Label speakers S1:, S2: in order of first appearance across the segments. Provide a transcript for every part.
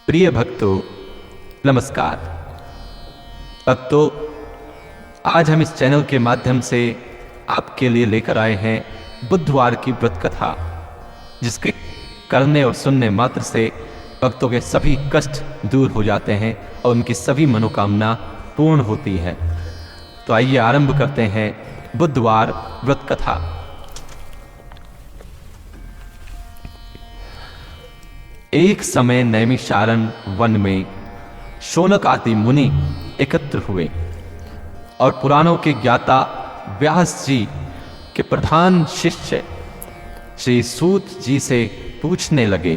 S1: प्रिय भक्तों, नमस्कार। भक्तों, आज हम इस चैनल के माध्यम से आपके लिए लेकर आए हैं बुधवार की व्रत कथा, जिसके करने और सुनने मात्र से भक्तों के सभी कष्ट दूर हो जाते हैं और उनकी सभी मनोकामना पूर्ण होती है। तो आइए आरंभ करते हैं बुधवार व्रत कथा। एक समय नैमिषारण्य वन में शौनक आदि मुनि एकत्र हुए और पुराणों के ज्ञाता व्यास जी के प्रधान शिष्य श्री सूत जी से पूछने लगे,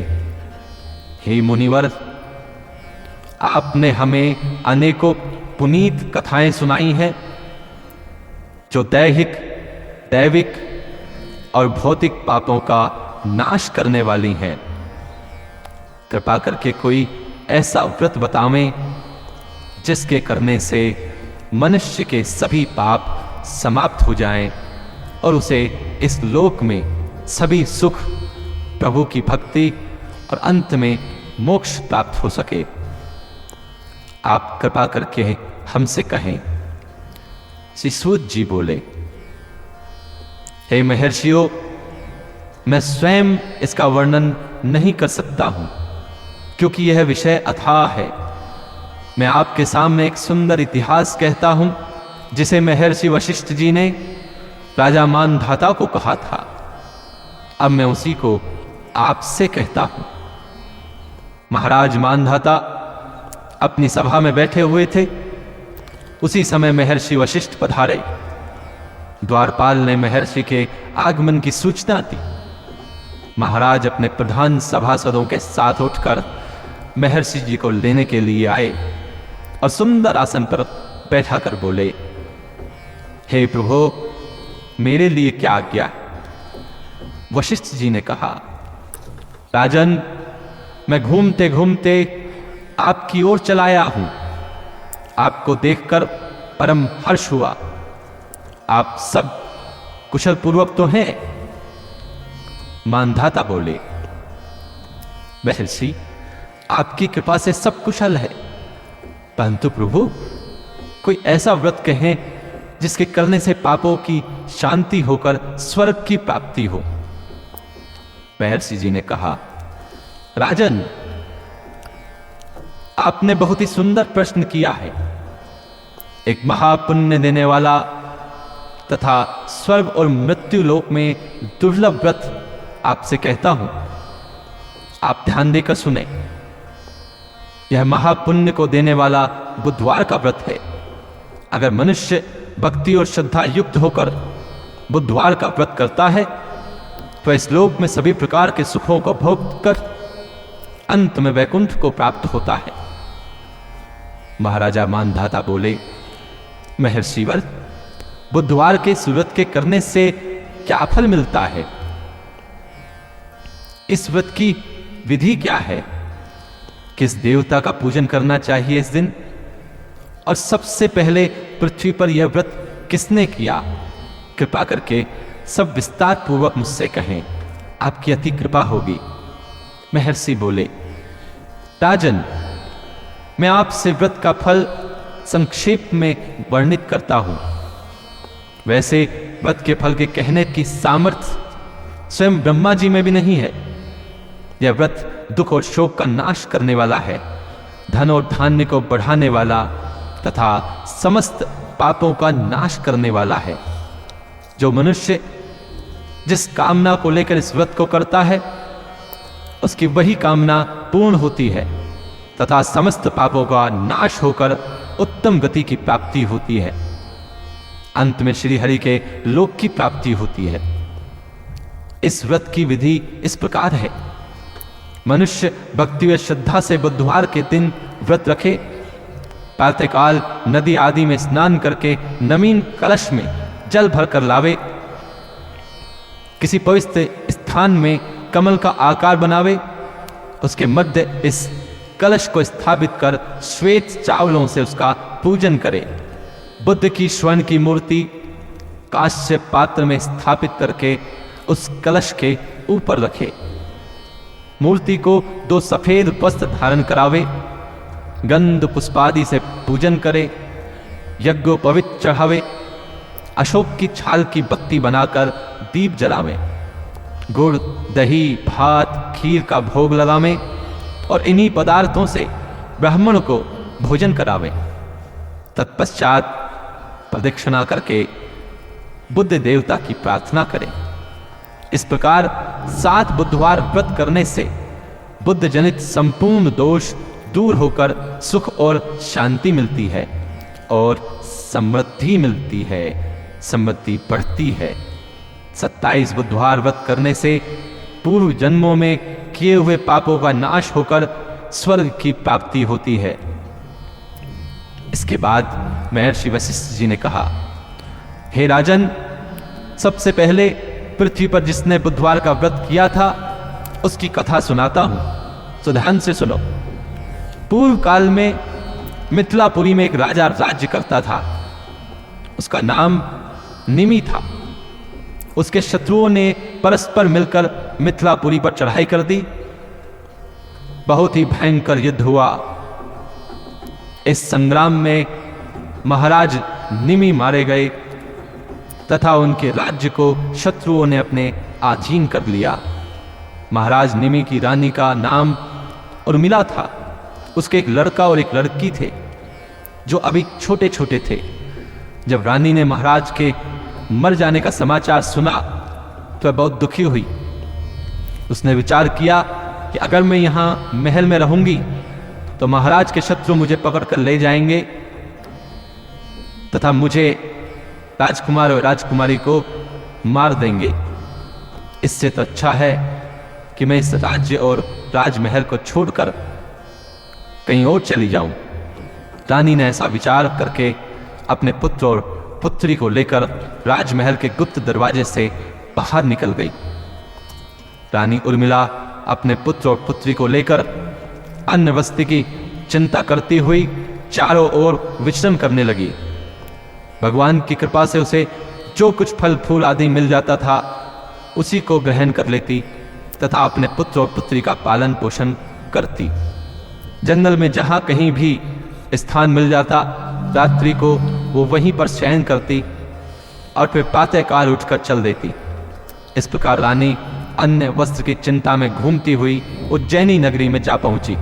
S1: हे मुनिवर, आपने हमें अनेकों पुनीत कथाएं सुनाई हैं जो दैविक और भौतिक पापों का नाश करने वाली हैं। कृपा करके कोई ऐसा व्रत बतावें जिसके करने से मनुष्य के सभी पाप समाप्त हो जाएं और उसे इस लोक में सभी सुख, प्रभु की भक्ति और अंत में मोक्ष प्राप्त हो सके। आप कृपा करके हमसे कहें। श्री सूत जी बोले, हे महर्षियों, मैं स्वयं इसका वर्णन नहीं कर सकता हूं क्योंकि यह विषय अथाह है। मैं आपके सामने एक सुंदर इतिहास कहता हूं जिसे महर्षि वशिष्ठ जी ने राजा मानधाता को कहा था। अब मैं उसी को आपसे कहता हूं। महाराज मानधाता अपनी सभा में बैठे हुए थे। उसी समय महर्षि वशिष्ठ पधारे। द्वारपाल ने महर्षि के आगमन की सूचना दी। महाराज अपने प्रधान सभासदों के साथ उठकर महर्षि जी को लेने के लिए आए और सुंदर आसन पर बैठा कर बोले, हे प्रभु, मेरे लिए क्या आज्ञा? वशिष्ठ जी ने कहा, राजन, मैं घूमते घूमते आपकी ओर चलाया हूं। आपको देखकर परम हर्ष हुआ। आप सब कुशल पूर्वक तो हैं? मानधाता बोले, महर्षि, आपकी कृपा से सब कुशल है, परंतु प्रभु, कोई ऐसा व्रत कहें जिसके करने से पापों की शांति होकर स्वर्ग की प्राप्ति हो। महर्षि जी ने कहा, राजन, आपने बहुत ही सुंदर प्रश्न किया है। एक महापुण्य देने वाला तथा स्वर्ग और मृत्यु लोक में दुर्लभ व्रत आपसे कहता हूं। आप ध्यान देकर सुने। यह महापुण्य को देने वाला बुधवार का व्रत है। अगर मनुष्य भक्ति और श्रद्धा युक्त होकर बुधवार का व्रत करता है तो इस लोक में सभी प्रकार के सुखों को भोग कर अंत में वैकुंठ को प्राप्त होता है। महाराजा मानधाता बोले, महर्षिवर, बुधवार के इस व्रत के करने से क्या फल मिलता है? इस व्रत की विधि क्या है? किस देवता का पूजन करना चाहिए इस दिन? और सबसे पहले पृथ्वी पर यह व्रत किसने किया? कृपा करके सब विस्तार पूर्वक मुझसे कहें, आपकी अति कृपा होगी। महर्षि बोले, राजन, मैं आपसे व्रत का फल संक्षेप में वर्णित करता हूं। वैसे व्रत के फल के कहने की सामर्थ्य स्वयं ब्रह्मा जी में भी नहीं है। यह व्रत दुख और शोक का नाश करने वाला है, धन और धान्य को बढ़ाने वाला तथा समस्त पापों का नाश करने वाला है। जो मनुष्य जिस कामना को लेकर इस व्रत को करता है उसकी वही कामना पूर्ण होती है तथा समस्त पापों का नाश होकर उत्तम गति की प्राप्ति होती है। अंत में श्री हरि के लोक की प्राप्ति होती है। इस व्रत की विधि इस प्रकार है। मनुष्य भक्ति व श्रद्धा से बुधवार के दिन व्रत रखे। प्रातःकाल नदी आदि में स्नान करके नवीन कलश में जल भरकर लावे। किसी पवित्र स्थान में कमल का आकार बनावे। उसके मध्य इस कलश को स्थापित कर श्वेत चावलों से उसका पूजन करे। बुद्ध की स्वर्ण की मूर्ति कांस्य पात्र में स्थापित करके उस कलश के ऊपर रखे। मूर्ति को 2 सफेद वस्त्र धारण करावे, गंध पुष्पादि से पूजन करे, यज्ञोपवीत चढ़ावे, अशोक की छाल की बत्ती बनाकर दीप जलावे, गुड़ दही भात खीर का भोग लगावे और इन्हीं पदार्थों से ब्राह्मण को भोजन करावे। तत्पश्चात प्रदक्षिणा करके बुद्ध देवता की प्रार्थना करें। इस प्रकार 7 बुधवार व्रत करने से बुद्ध जनित संपूर्ण दोष दूर होकर सुख और शांति मिलती है और समृद्धि मिलती है, समृद्धि बढ़ती है। 27 बुधवार व्रत करने से पूर्व जन्मों में किए हुए पापों का नाश होकर स्वर्ग की प्राप्ति होती है। इसके बाद महर्षि वशिष्ठ जी ने कहा, हे राजन, सबसे पहले पृथ्वी पर जिसने बुधवार का व्रत किया था उसकी कथा सुनाता हूं, तो ध्यान से सुनो। पूर्व काल में मिथिलापुरी में एक राजा राज्य करता था। उसका नाम निमि था। उसके शत्रुओं ने परस्पर मिलकर मिथिलापुरी पर चढ़ाई कर दी। बहुत ही भयंकर युद्ध हुआ। इस संग्राम में महाराज निमि मारे गए तथा उनके राज्य को शत्रुओं ने अपने अधीन कर लिया। महाराज निमि की रानी का नाम उर्मिला था। उसके एक लड़का और एक लड़की थे जो अभी छोटे छोटे थे। जब रानी ने महाराज के मर जाने का समाचार सुना तो वह बहुत दुखी हुई। उसने विचार किया कि अगर मैं यहां महल में रहूंगी तो महाराज के शत्रु मुझे पकड़कर ले जाएंगे तथा मुझे राजकुमार और राजकुमारी को मार देंगे। इससे तो अच्छा है कि मैं इस राज्य और राजमहल को छोड़कर कहीं और चली जाऊं। रानी ने ऐसा विचार करके अपने पुत्र और पुत्री को लेकर राजमहल के गुप्त दरवाजे से बाहर निकल गई। रानी उर्मिला अपने पुत्र और पुत्री को लेकर अन्न वस्त्र की चिंता करती हुई चारों ओर विचरण करने लगी। भगवान की कृपा से उसे जो कुछ फल फूल आदि मिल जाता था उसी को ग्रहण कर लेती तथा अपने पुत्र और पुत्री का पालन पोषण करती। जंगल में जहां कहीं भी स्थान मिल जाता रात्रि को वो वहीं पर शयन करती और फिर प्रातःकाल उठकर चल देती। इस प्रकार रानी अन्य वस्त्र की चिंता में घूमती हुई उज्जैनी नगरी में जा पहुंची।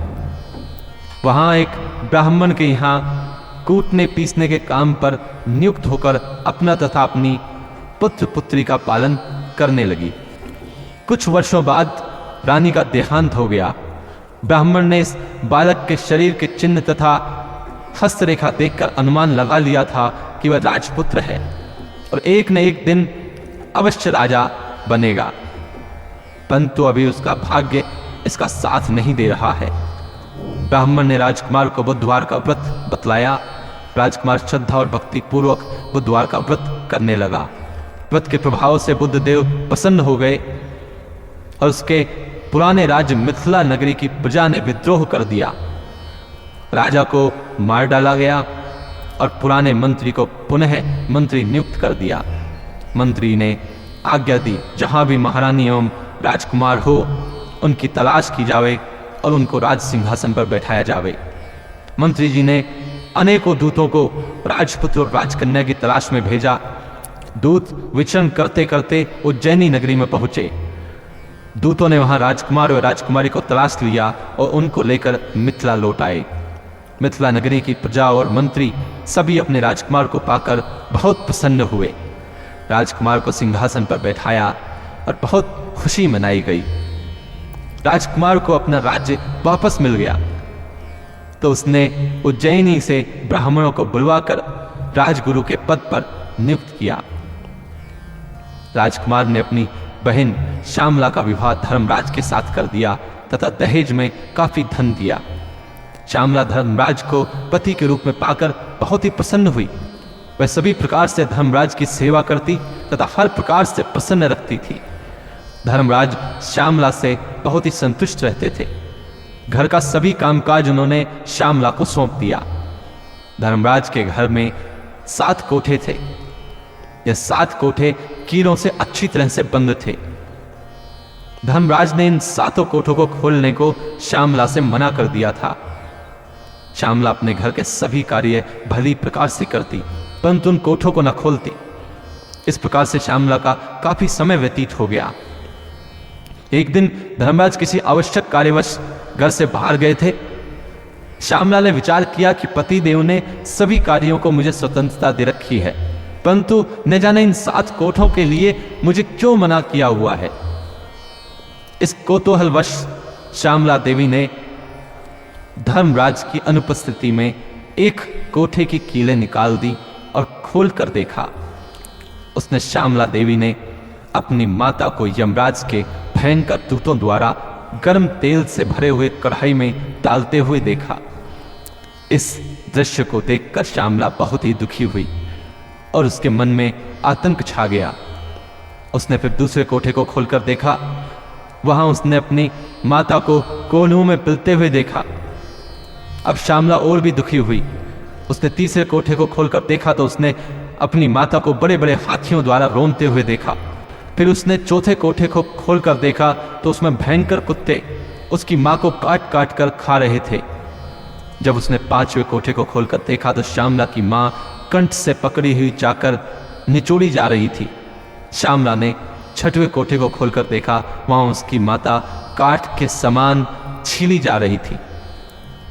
S1: वहां एक ब्राह्मण के यहाँ कूटने पीसने के काम पर नियुक्त होकर अपना तथा अपनी पुत्र पुत्री का पालन करने लगी। कुछ वर्षों बाद रानी का देहांत हो गया। ब्राह्मण ने इस बालक के शरीर के चिन्ह तथा हस्तरेखा देखकर अनुमान लगा लिया था कि वह राजपुत्र है और एक न एक दिन अवश्य राजा बनेगा, परंतु अभी उसका भाग्य इसका साथ नहीं दे रहा है। ब्राह्मण ने राजकुमार को बुधवार का व्रत बतलाया। राजकुमार श्रद्धा और भक्ति पूर्वक बुधवार का व्रत करने लगा। व्रत के प्रभाव से बुद्ध देव प्रसन्न हो गए और उसके पुराने राज्य मिथिला नगरी की प्रजा ने विद्रोह कर दिया। राजा को मार डाला गया और पुराने मंत्री को पुनः मंत्री नियुक्त कर दिया। मंत्री ने आज्ञा दी जहां भी महारानी एवं राजकुमार हो उनकी तलाश की जावे और उनको राज सिंहासन पर बैठाया जावे। मंत्री जी ने अनेकों दूतों को राजपुत्र और राजकन्या की तलाश में भेजा। दूत विचरण करते करते उज्जैनी नगरी में पहुंचे। दूतों ने वहां राजकुमार और राजकुमारी को तलाश लिया और उनको लेकर मिथिला लौट आए। मिथिला नगरी की प्रजा और मंत्री सभी अपने राजकुमार को पाकर बहुत प्रसन्न हुए। राजकुमार को सिंहासन पर बैठाया और बहुत खुशी मनाई गई। राजकुमार को अपना राज्य वापस मिल गया तो उसने उज्जैनी से ब्राह्मणों को बुलवाकर राजगुरु के पद पर नियुक्त किया। राजकुमार ने अपनी बहन श्यामला का विवाह धर्मराज के साथ कर दिया तथा दहेज में काफी धन दिया। श्यामला धर्मराज को पति के रूप में पाकर बहुत ही प्रसन्न हुई। वह सभी प्रकार से धर्मराज की सेवा करती तथा हर प्रकार से प्रसन्न रखती थी। धर्मराज श्यामला से बहुत ही संतुष्ट रहते थे। घर का सभी कामकाज उन्होंने श्यामला को सौंप दिया। धर्मराज के घर में 7 कोठे थे। यह 7 कोठे कीलों से अच्छी तरह से बंद थे। धर्मराज ने इन 7 कोठों को खोलने को श्यामला से मना कर दिया था। श्यामला अपने घर के सभी कार्य भली प्रकार से करती, परंतु उन कोठों को न खोलती। इस प्रकार से श्यामला का काफी समय व्यतीत हो गया। एक दिन धर्मराज किसी आवश्यक कार्यवश घर से बाहर गए थे। श्यामला ने विचार किया कि पतिदेव ने सभी कार्यों को मुझे स्वतंत्रता दे रखी है, परंतु न जाने इन 7 कोठों के लिए मुझे क्यों मना किया हुआ है। इस कौतूहलवश श्यामला देवी ने धर्मराज की अनुपस्थिति में एक कोठे की कीलें निकाल दी और खोल कर देखा। उसने श्यामला देवी ने अपनी माता को यमराज के भयंकर दूतों द्वारा गर्म तेल से भरे हुए कढ़ाई में डालते हुए देखा। इस दृश्य को देखकर श्यामला बहुत ही दुखी हुई और उसके मन में आतंक छा गया। उसने फिर दूसरे कोठे को खोलकर देखा। वहां उसने अपनी माता को कोल्हू में पिलते हुए देखा। अब श्यामला और भी दुखी हुई। उसने तीसरे कोठे को खोलकर देखा तो उसने अपनी माता को बड़े बड़े हाथियों द्वारा रोनते हुए देखा। फिर उसने चौथे कोठे को खोलकर देखा तो उसमें भयंकर कुत्ते उसकी मां को काट काट कर खा रहे थे। जब उसने 5वें कोठे को खोलकर देखा तो श्यामला की मां कंठ से पकड़ी हुई जाकर निचोड़ी जा रही थी। श्यामला ने 6वें कोठे को खोलकर देखा, वहां उसकी माता काठ के समान छीली जा रही थी।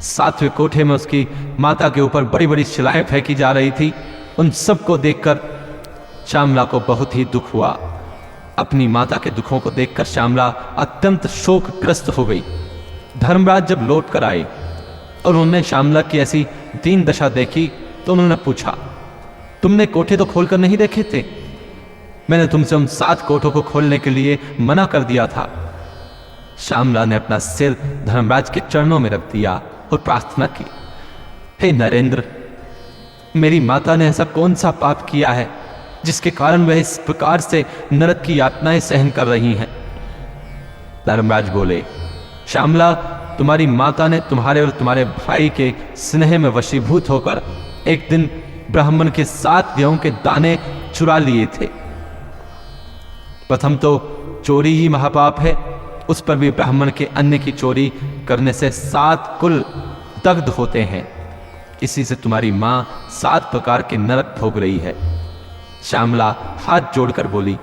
S1: 7वें कोठे में उसकी माता के ऊपर बड़ी बड़ी शिलाएं फेंकी जा रही थी। उन सब को देखकर श्यामला को बहुत ही दुख हुआ। अपनी माता के दुखों को देखकर श्यामला अत्यंत शोकग्रस्त हो गई। धर्मराज जब लौट कर आए और उन्होंने श्यामला की ऐसी दीन दशा देखी तो उन्होंने पूछा, तुमने कोठे तो खोलकर नहीं देखे थे? मैंने तुमसे उन 7 कोठों को खोलने के लिए मना कर दिया था। श्यामला ने अपना सिर धर्मराज के चरणों में रख दिया और प्रार्थना की, हे नरेंद्र, मेरी माता ने ऐसा कौन सा पाप किया है जिसके कारण वह इस प्रकार से नरक की यातनाएं सहन कर रही हैं? धर्मराज बोले, श्यामला, तुम्हारी माता ने तुम्हारे और तुम्हारे भाई के स्नेह में वशीभूत होकर एक दिन ब्राह्मण के 7 गेहूं के दाने चुरा लिए थे। प्रथम तो चोरी ही महापाप है, उस पर भी ब्राह्मण के अन्न की चोरी करने से 7 कुल दग्ध होते हैं। इसी से तुम्हारी मां 7 प्रकार के नरक भोग रही है। श्यामला हाथ जोड़कर बोली,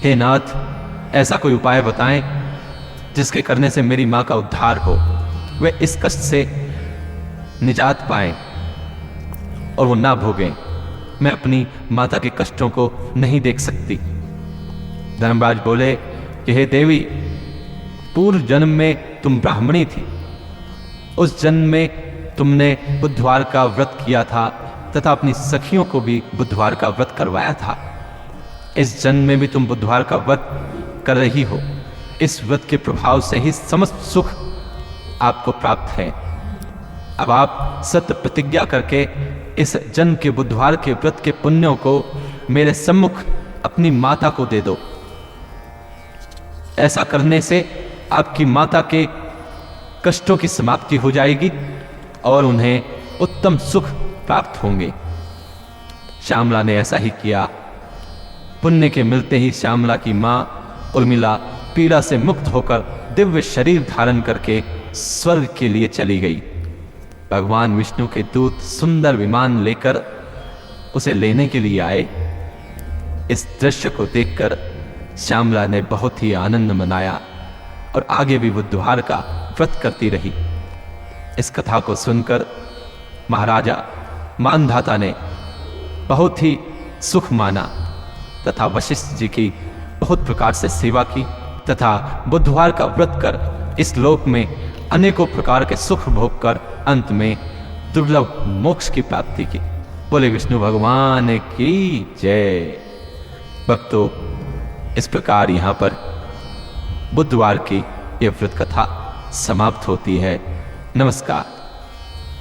S1: हे नाथ, ऐसा कोई उपाय बताएं जिसके करने से मेरी मां का उद्धार हो, वे इस कष्ट से निजात पाएं और वो ना भोगें। मैं अपनी माता के कष्टों को नहीं देख सकती। धर्मराज बोले कि हे देवी, पूर्व जन्म में तुम ब्राह्मणी थी। उस जन्म में तुमने बुधवार का व्रत किया था तथा अपनी सखियों को भी बुधवार का व्रत करवाया था। इस जन्म में भी तुम बुधवार का व्रत कर रही हो। इस व्रत के प्रभाव से ही समस्त सुख आपको प्राप्त है। अब आप सत्य प्रतिज्ञा करके इस जन्म के बुधवार के व्रत के पुण्यों को मेरे सम्मुख अपनी माता को दे दो। ऐसा करने से आपकी माता के कष्टों की समाप्ति हो जाएगी और उन्हें उत्तम सुख प्राप्त होंगे। श्यामला ने ऐसा ही किया। पुण्य के मिलते ही श्यामला की मां उर्मिला पीड़ा से मुक्त होकर दिव्य शरीर धारण करके स्वर्ग के लिए चली गई। भगवान विष्णु के दूत सुंदर विमान लेकर उसे लेने के लिए आए। इस दृश्य को देखकर श्यामला ने बहुत ही आनंद मनाया और आगे भी बुधवार का व्रत करती रही। इस कथा को सुनकर महाराजा मानधाता ने बहुत ही सुख माना तथा वशिष्ठ जी की बहुत प्रकार से सेवा की तथा बुधवार का व्रत कर इस लोक में अनेकों प्रकार के सुख भोग कर अंत में दुर्लभ मोक्ष की प्राप्ति की। बोले विष्णु भगवान की जय। भक्तों, इस प्रकार यहाँ पर बुधवार की यह व्रत कथा समाप्त होती है। नमस्कार।